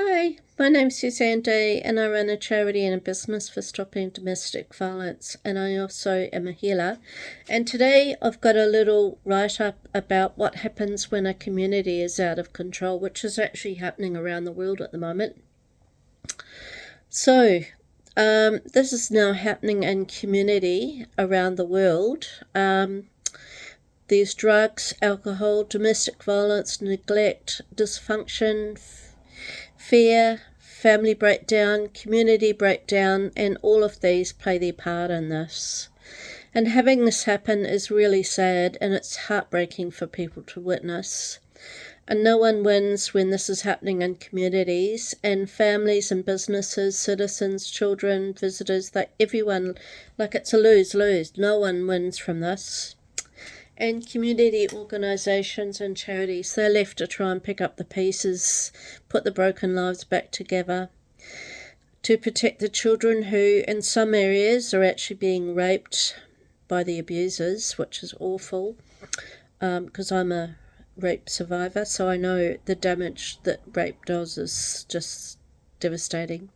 Hi, my name's Suzanne Day and I run a charity and a business for stopping domestic violence, and I also am a healer. And today I've got a little write-up about what happens when a community is out of control, which is actually happening around the world at the moment. So, this is now happening in community around the world. There's drugs, alcohol, domestic violence, neglect, dysfunction, fear, family breakdown, community breakdown, and all of these play their part in this. And having this happen is really sad, and it's heartbreaking for people to witness. And no one wins when this is happening in communities, and families and businesses, citizens, children, visitors, like everyone, like it's a lose-lose. No one wins from this. And community organisations and charities, they're left to try and pick up the pieces, put the broken lives back together, to protect the children who in some areas are actually being raped by the abusers, which is awful, because I'm a rape survivor, so I know the damage that rape does is just devastating.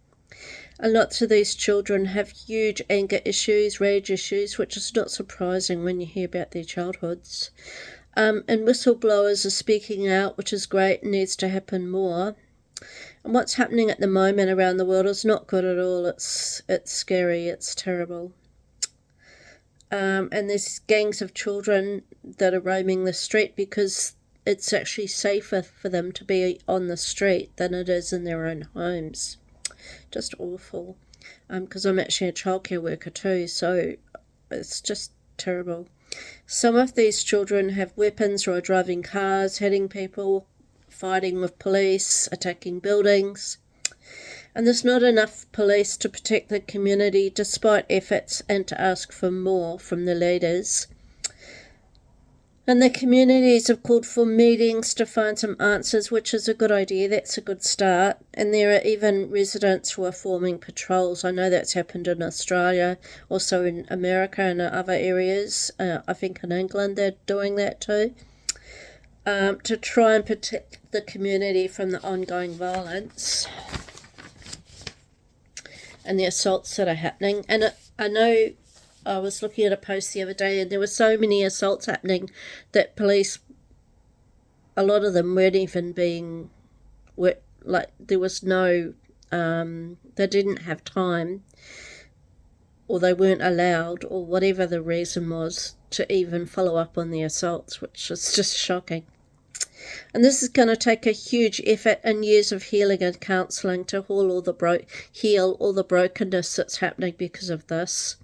And lots of these children have huge anger issues, rage issues, which is not surprising when you hear about their childhoods. And whistleblowers are speaking out, which is great and needs to happen more. And what's happening at the moment around the world is not good at all. It's scary, it's terrible. And there's gangs of children that are roaming the street because it's actually safer for them to be on the street than it is in their own homes. Just awful, because I'm actually a childcare worker too, so it's just terrible. Some of these children have weapons or are driving cars, hitting people, fighting with police, attacking buildings, and there's not enough police to protect the community despite efforts and to ask for more from the leaders. And the communities have called for meetings to find some answers, which is a good idea. That's a good start. And there are even residents who are forming patrols. I know that's happened in Australia, also in America and other areas. I think in England they're doing that too, to try and protect the community from the ongoing violence and the assaults that are happening. And I know I was looking at a post the other day and there were so many assaults happening that police, a lot of them weren't even being, like there was no, they didn't have time, or they weren't allowed, or whatever the reason was, to even follow up on the assaults, which is just shocking. And this is going to take a huge effort and years of healing and counselling to heal all the brokenness that's happening because of this.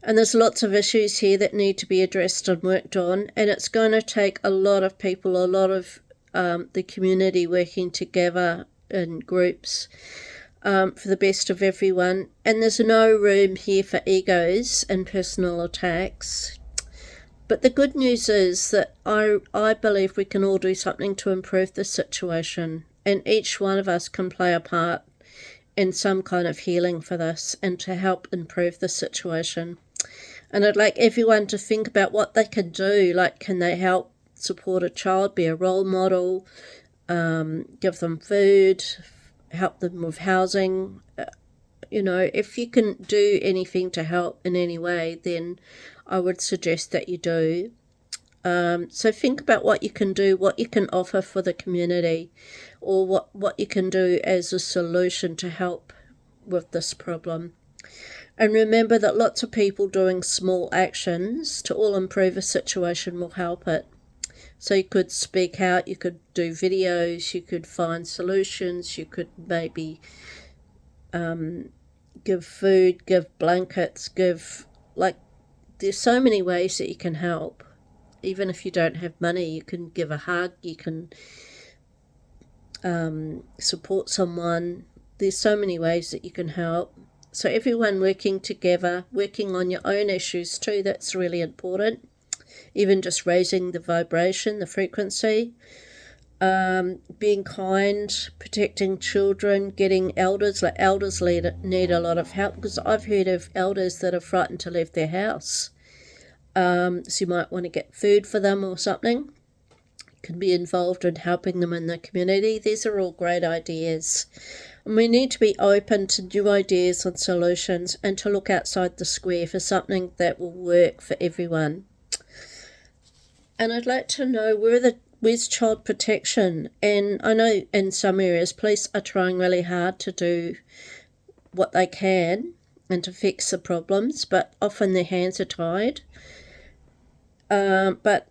And there's lots of issues here that need to be addressed and worked on, and it's going to take a lot of people, a lot of the community working together in groups for the best of everyone. And there's no room here for egos and personal attacks. But the good news is that I believe we can all do something to improve the situation, and each one of us can play a part in some kind of healing for this and to help improve the situation. And I'd like everyone to think about what they can do. Like, can they help support a child, be a role model, give them food, help them with housing? If you can do anything to help in any way, then I would suggest that you do. So think about what you can do, what you can offer for the community, or what you can do as a solution to help with this problem. And remember that lots of people doing small actions to all improve a situation will help it. So you could speak out, you could do videos, you could find solutions, you could maybe give food, give blankets, there's so many ways that you can help. Even if you don't have money, you can give a hug, you can support someone. There's so many ways that you can help. So everyone working together, working on your own issues too, that's really important. Even just raising the vibration, the frequency, being kind, protecting children, getting elders. Like elders need a lot of help, because I've heard of elders that are frightened to leave their house. So you might want to get food for them or something. can be involved in helping them in the community. These are all great ideas. And we need to be open to new ideas and solutions and to look outside the square for something that will work for everyone. And I'd like to know where's child protection? And I know in some areas police are trying really hard to do what they can and to fix the problems, but often their hands are tied. But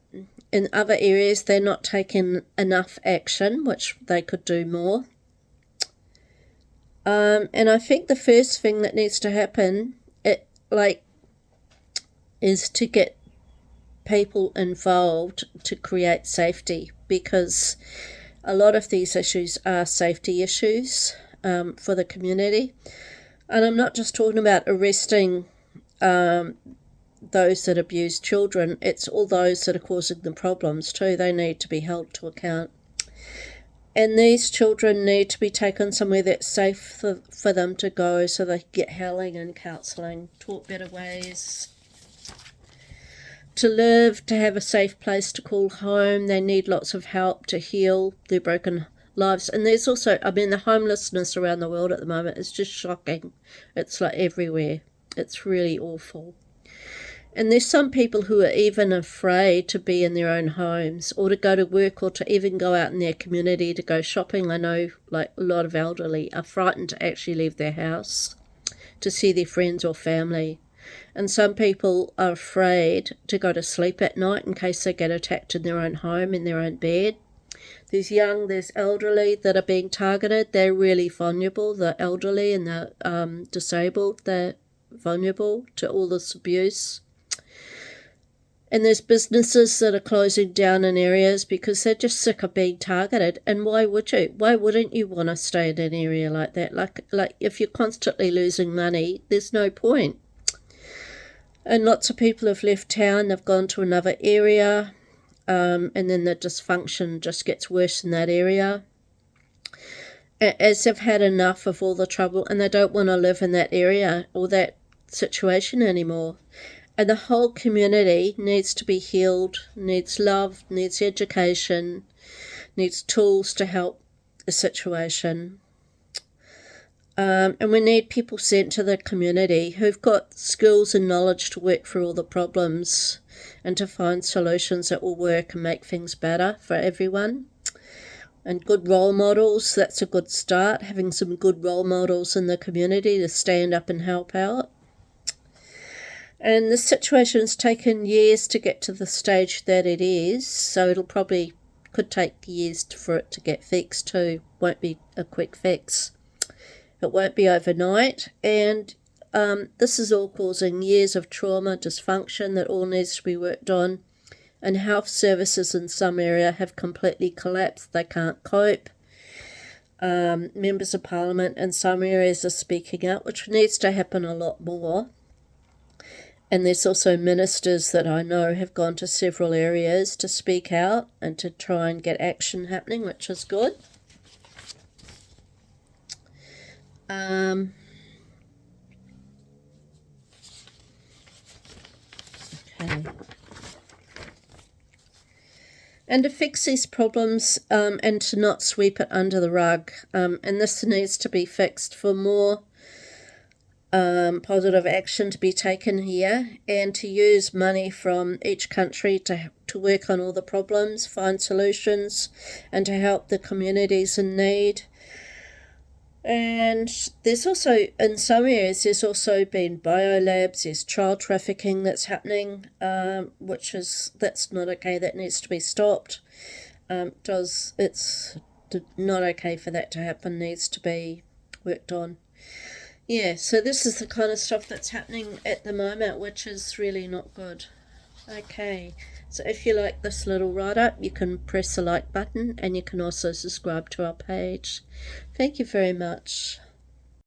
in other areas they're not taking enough action, which they could do more. And I think the first thing that needs to happen is to get people involved to create safety, because a lot of these issues are safety issues for the community. And I'm not just talking about arresting those that abuse children, it's all those that are causing the problems too. They need to be held to account. And these children need to be taken somewhere that's safe for them to go, so they can get healing and counselling, taught better ways to live, to have a safe place to call home. They need lots of help to heal their broken lives. And there's also, the homelessness around the world at the moment is just shocking. It's like everywhere. It's really awful. And there's some people who are even afraid to be in their own homes or to go to work or to even go out in their community to go shopping. I know a lot of elderly are frightened to actually leave their house to see their friends or family. And some people are afraid to go to sleep at night in case they get attacked in their own home, in their own bed. There's young, there's elderly that are being targeted. They're really vulnerable. The elderly and the disabled, they're vulnerable to all this abuse. And there's businesses that are closing down in areas because they're just sick of being targeted. And why would you? Why wouldn't you want to stay in an area like that? Like if you're constantly losing money, there's no point. And lots of people have left town, they've gone to another area, and then the dysfunction just gets worse in that area, as they've had enough of all the trouble and they don't want to live in that area or that situation anymore. And the whole community needs to be healed, needs love, needs education, needs tools to help the situation. And we need people sent to the community who've got skills and knowledge to work through all the problems and to find solutions that will work and make things better for everyone. And good role models, that's a good start, having some good role models in the community to stand up and help out. And the situation's taken years to get to the stage that it is, so it'll could take years for it to get fixed too. Won't be a quick fix. It won't be overnight, and this is all causing years of trauma, dysfunction that all needs to be worked on, and health services in some area have completely collapsed. They can't cope. Members of Parliament in some areas are speaking out, which needs to happen a lot more. And there's also ministers that I know have gone to several areas to speak out and to try and get action happening, which is good. Okay. And to fix these problems and to not sweep it under the rug. And this needs to be fixed for more positive action to be taken here, and to use money from each country to work on all the problems, find solutions, and to help the communities in need. And there's also, in some areas, there's also been biolabs, there's child trafficking that's happening, that's not okay, that needs to be stopped. It's not okay for that to happen, needs to be worked on. Yeah, so this is the kind of stuff that's happening at the moment, which is really not good. Okay, so if you like this little write-up, you can press the like button, and you can also subscribe to our page. Thank you very much.